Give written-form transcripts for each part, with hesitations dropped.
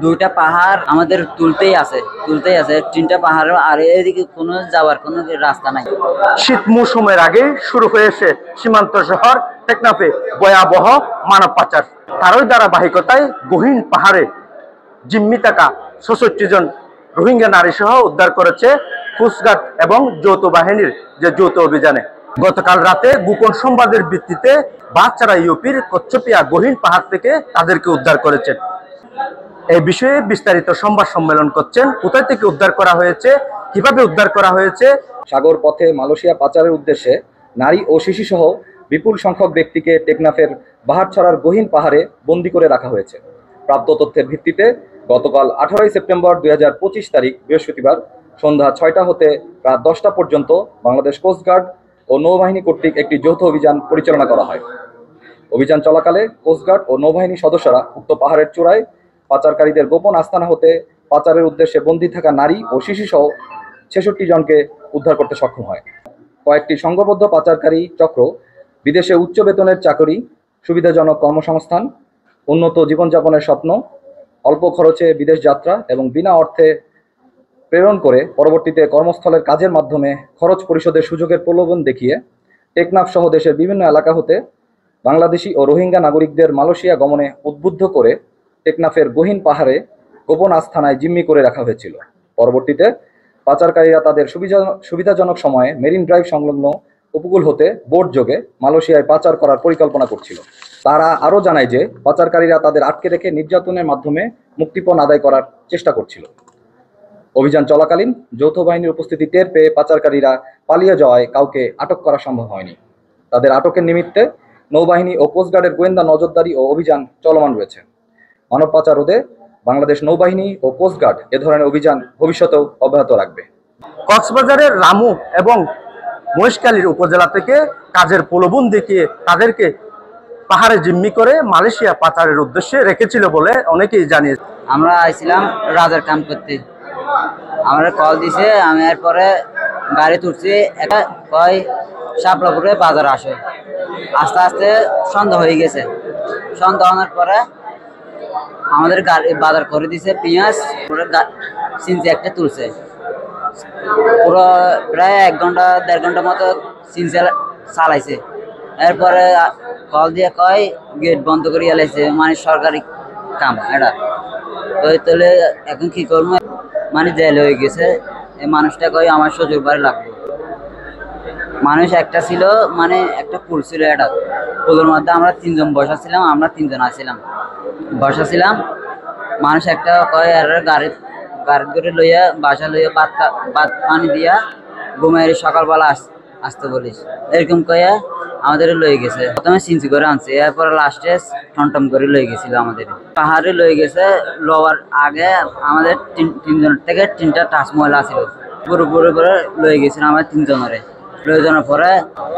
দুইটা পাহাড় আমাদের তুলতেই আছে তিনটা পাহাড়, আর এদিকে কোনো যাওয়ার কোনো রাস্তা নাই। শীত মৌসুমের আগে শুরু হয়েছে সীমান্ত শহর টেকনাফে ভয়াবহ মানব পাচার। তারই ধারাবাহিকতায় গহীন পাহাড়ে জিম্মি থাকা ৬৬ জন রোহিঙ্গা নারী সহ উদ্ধার করেছে কোস্টগার্ড এবং যৌথ বাহিনীর যৌথ অভিযানে। গতকাল রাতে গোপন সংবাদের ভিত্তিতে বাচ্চারা ইউপির কচ্ছপিয়া গহীন পাহাড় থেকে তাদেরকে উদ্ধার করেছেন। এই বিষয়ে বিস্তারিত সংবাদ সম্মেলন করছেন, কোথায় থেকে উদ্ধার করা হয়েছে, কিভাবে উদ্ধার করা হয়েছে। সাগর পথে মালয়েশিয়া পাচারের উদ্দেশ্যে নারী ও শিশু সহ বিপুল সংখ্যক ব্যক্তিকে টেকনাফের বাহারছড়ার গহীন পাহাড়ে বন্দী করে রাখা হয়েছে। প্রাপ্ত তথ্যের ভিত্তিতে গতকাল 18 সেপ্টেম্বর 2025 তারিখ বৃহস্পতিবার সন্ধ্যা 6টা হতে রাত 10টা পর্যন্ত বাংলাদেশ কোস্টগার্ড ও নৌবাহিনী কর্তৃক একটি যৌথ অভিযান পরিচালনা করা হয়। অভিযান চলাকালে কোস্টগার্ড ও নৌবাহিনী সদস্যরা উক্ত পাহাড়ের চূড়ায় পাচারকারীদের গোপন আস্তানা হতে পাচারের উদ্দেশ্যে বন্দী থাকা নারী ও শিশু সহ 66 জনকে উদ্ধার করতে সক্ষম হয়। কয়েকটি সংঘবদ্ধ পাচারকারী চক্র বিদেশে উচ্চ বেতনের চাকরি, সুবিধাজনক কর্মসংস্থান, উন্নত জীবনযাপনের স্বপ্ন, অল্প খরচে বিদেশ যাত্রা এবং বিনা অর্থে প্রেরণ করে পরবর্তীতে কর্মস্থলের কাজের মাধ্যমে খরচ পরিশোধের সুযোগের প্রলোভন দেখিয়ে টেকনাফ সহ দেশের বিভিন্ন এলাকা হতে বাংলাদেশি ও রোহিঙ্গা নাগরিকদের মালয়েশিয়া গমনে উদ্বুদ্ধ করে টেকনাফের গহীন পাহাড়ে গোপন আস্তানায় জিম্মি করে রাখা হয়েছিল। পরবর্তীতে পাচারকারীরা তাদের সুবিধাজনক সময়ে মেরিন ড্রাইভ সংলগ্ন উপকূল হতে বোট যোগে মালয়েশিয়ায় পাচার করার পরিকল্পনা করছিল। তারা আরও জানায় যে পাচারকারীরা তাদের আটকে রেখে নির্যাতনের মাধ্যমে মুক্তিপণ আদায় করার চেষ্টা করছিল। অভিযান চলাকালীন যৌথ বাহিনীর উপস্থিতি টের পেয়ে পাচারকারীরা পালিয়ে যাওয়ায় কাউকে আটক করা সম্ভব হয়নি। তাদের আটকের নিমিত্তে নৌবাহিনী ও কোস্টগার্ডের গোয়েন্দা নজরদারি ও অভিযান চলমান রয়েছে। মানব পাচার রোধে বাংলাদেশ নৌবাহিনী ও কোস্টগার্ড এ ধরনের অভিযান ভবিষ্যতেও অব্যাহত রাখবে। কক্সবাজারের রামু এবং মহেশখালীর উপজেলা থেকে কাজের প্রলোভন দেখিয়ে তাদেরকে পাহাড়ে জিম্মি করে মালয়েশিয়া পাচারের উদ্দেশ্যে রেখেছিল বলে অনেকেই জানিয়েছে। আমরা আইছিলাম রাজার কাম করতে, আমরা কল দিছে, আমি এরপরে গাড়ি তুলছি, একটা কয় শাপলাপুরে বাজার আসে। আস্তে আস্তে সন্ধ্যা হয়ে গেছে, সন্ধ্যা হওয়ার পরে আমাদের গাড়ি বাজার করে দিছে, পেঁয়াজ পুরো সিনচি একটা তুলছে, পুরো প্রায় 1 ঘন্টা 1.5 ঘন্টা মতো সিনচি চালাইছে। এরপরে কল দিয়ে কয় গেট বন্ধ করে এলাইছে, মানে সরকারি কাম এটা। তো তাহলে এখন কি করবো, মানে জেল হয়ে গেছে। এই মানুষটা কয় আমার শ্বশুর বাড়ি লাগবে। মানুষ একটা ছিল, মানে একটা পুল ছিল, এটা পুলের মধ্যে আমরা 3 জন বসা ছিলাম, আমরা 3 জন আসছিলাম বসা ছিলাম। মানুষ একটা কয় আর গাড়ি করে লইয়া বাসা লইয়া ভাত পানি দিয়া ঘুমাই সকালবেলা আসতে বলিস, এরকম কয়ে আমাদের লয়ে গেছে। প্রথমে সিনচি করে আনছে, এরপর লাস্টে টমটম করে লয়ে গেছিল। আমাদের পাহাড়ে লয়ে গেছে। লওয়ার আগে আমাদের 3 জনের থেকে 3টা টাচমহল আছিল, পুরো করে লয়ে গেছিল আমাদের 3 জনের। লয়ে যাওয়ার পরে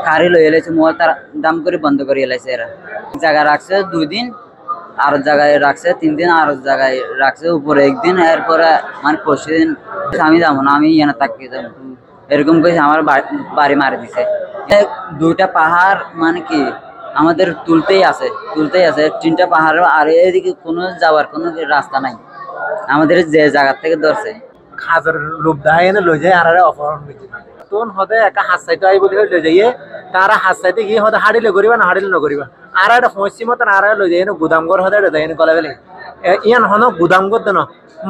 গাড়ি লয়ে এলাইছে, মোবাইল তার দাম করে বন্ধ করে এলাইছে। এরা জায়গায় রাখছে 2 দিন, আর জায়গায় রাখছে 3 দিন, আর জায়গায় রাখছে উপরে 1 দিন। এরপরে মানে পরশু দিন আমি যাবো না, আমি এখানে থাকি যাবো, এরকম করে আমার বাড়ি মারি দিছে। দুইটা পাহাড় মানে কি আমাদের তুলতেই আছে 3টা পাহাড়, আর এদিকে কোনো যাওয়ার কোনো রাস্তা নাই। আমাদের যে জায়গা থেকে ধরছে হাজার লোক দায় এনে লই যায়, আর অপহরণ হয়েছে। তখন হতে একটা হাত সাইতে আই বলি লই যাইয়ে, তারা হাত সাইতে গিয়ে হতে হাড়িলে করিবা না হাড়িলে নকরিবা, আর একটা পশ্চিম মতন আর লই যায় গুদামঘর হতে যাই গলা বেলে ইয়ান হন গুদামঘর দেন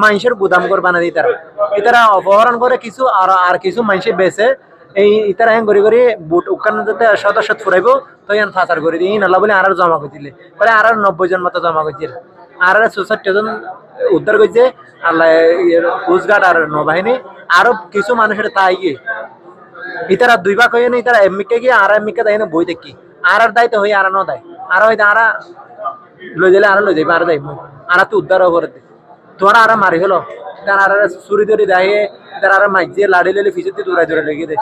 মানুষের গুদামঘর বানা দিই। তারা অপহরণ করে কিছু, আর কিছু মানুষে বেছে এই ইতারা হ্যাঁ করি বুট ওখানে যাতে সদস্য ফুরাইব, তো ইয়ান ফাঁচার করে দিই নালা বলে আর জমা করছিলে, পরে আর 90 জন মতো জমা করছিল। আর 64 জন উদ্ধার করছে আল্লাহ কোস্টগার্ড আর নৌবাহিনী। আরো কিছু মানুষের তাই গিয়ে ইতারা 2 ভাগ হয়ে ইতারা এমনিকে গিয়ে আর এমনিকে তাই না বই দেখি আর দায়িত্ব হয়ে আর দেয়, আর হয়তো আর লই যাইলে আর লই যাইবে, আর যাইব আর তো উদ্ধারও করে দে। তোমার আর মারি হলো, তার আর চুরি ধরি দেয়, তার আর মাইজে লাড়ি লেলে ফিজতে দূরে লেগে দেয়।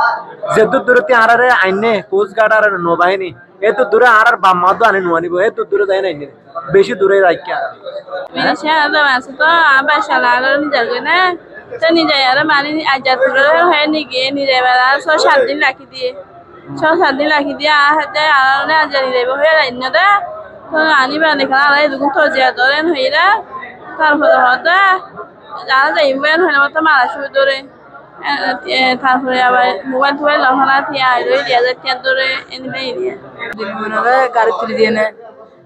যে দূরতে আর আইনে কোস্টগার্ড আর নৌবাহিনী এত দূরে আর বাম মাদ আনি নোয়ানিব, এত দূরে যাই নাই, বেশি দূরে রাখা তো নিজে আর মানে আজাদ হয়ে নিয়ে নিজে 6-7 দিন রাখি দিয়ে 6-7 দিন রাখি দিয়ে আর আজাদি যাইব হয়ে রাইন না তো আনিবা দেখা আর এরকম তো যে ধরেন হইরা তারপরে হয়তো যারা যাই মোবাইল হলে মতো মারা শুরু ধরে তারপরে আবার মোবাইল টোবাইল লহরা থিয়া আইলো দিয়া যাচ্ছে ধরে এনে দিয়ে দিনমনে গাড়ি তুলি দিয়ে নে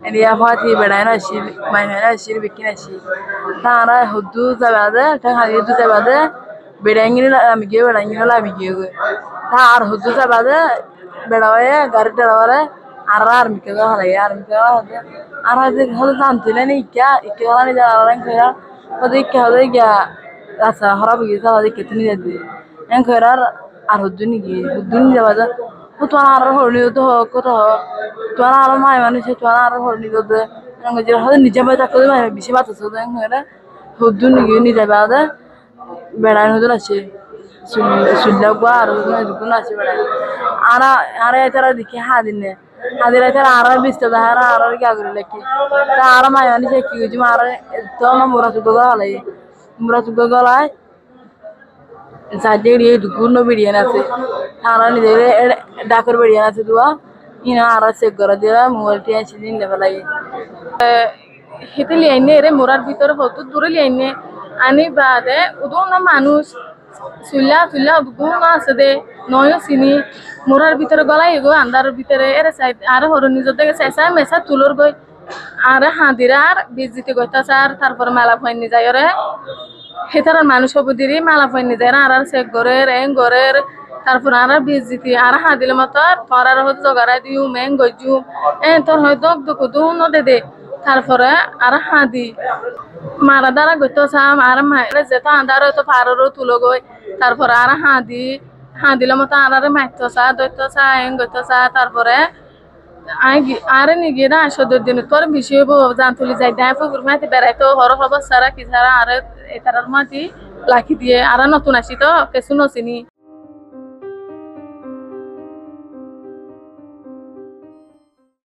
এরিয়া ফাতি বেড়ায় না আসি মাইনে না আসি বিকিন আসি তারা হুদু যাবাদে তা হারি হুদু যাবাদে বেড়াঙ্গিনি আমি গিয়ে বেড়াঙ্গিনি আমি গিয়ে তা আর হুদু যাবাদে বেড়াওয়ে গাড়ি টাড়াওয়ারে আর মিকে হারাই আর মিকে হারাতে আর হয়তো জানতিলে নি ইকা হারানি যা আরাম খেয়া হয়তো ইকা হয়তো গিয়া রাস্তা হরাপ গিয়েছে হয়তো কেতনি যাতে এন খেয়ার আর হুদুনি যাবাদে তোমার আর হরনি তো কত তোমার আর মায় মানুষ তোমার আর হরনি তো হয়তো নিজে বাই থাকতে বেশি বাতাস হুদুন নিজে বাদে বেড়ায় হুদুন আছে সুল্লা গা আর হুদুন আছে বেড়ায় আর তারা দেখি হাদিনে হাদিরা তারা আর বিস্তার আর আর কি আগুন লেখি তা আর মায় মানুষ কি গেছি আর তো আমার মোরা চুক গলায় মোরা চুক গলায় সাইডে দুগুণ বিরিয়ানি আছে তারা নিজের ডাকের বিরিয়ানি আছে দুয়া ইনা আর চেক করে দিয়ে মোবাইলটি আসি দিন লেভেল লাগে হেতে লিয়াইনে রে মোরার ভিতরে হতো দূরে লিয়াইনে আনি বাদে উদো না মানুষ সুল্লা সুল্লা উদো না আছে দে নয় চিনি মোরার ভিতরে গলাই গো আন্দার ভিতরে এর সাইড আর হরনি যদি চেঁচা মেচা তুলোর গই আর হাঁদিরা আর বীজ দিতে গইতাছে আর তারপর মেলা ফাইনি যায় রে হেতার মানুষ সবদিরই মালা ফাইনি যায় আর চেক করে রেং করে তারপর আর বীজ দিতে আর হাঁদিলে মতো তোর আর হয়তো জগাড়াই দিও মেং গজু তোর হয়তো দুকুদু নদে দে তারপরে আর হাঁদি মারা দ্বারা গইতো চাম আর মায়ের যেত আন্দার হয়তো পারও তুলো গই তারপরে আর হাঁদিলে মতো আর মাইতো চা দৈত্য চা এং গইতো চা তারপরে আর নিগিয়ে না ১০ দিন তোর বিষয় জান তুলি যাই দেয় পুকুর মাটি বেড়াইতো হর হব সারা কি সারা আর এটার মাটি লাখি দিয়ে আর নতুন আসি তো কিছু নচিনি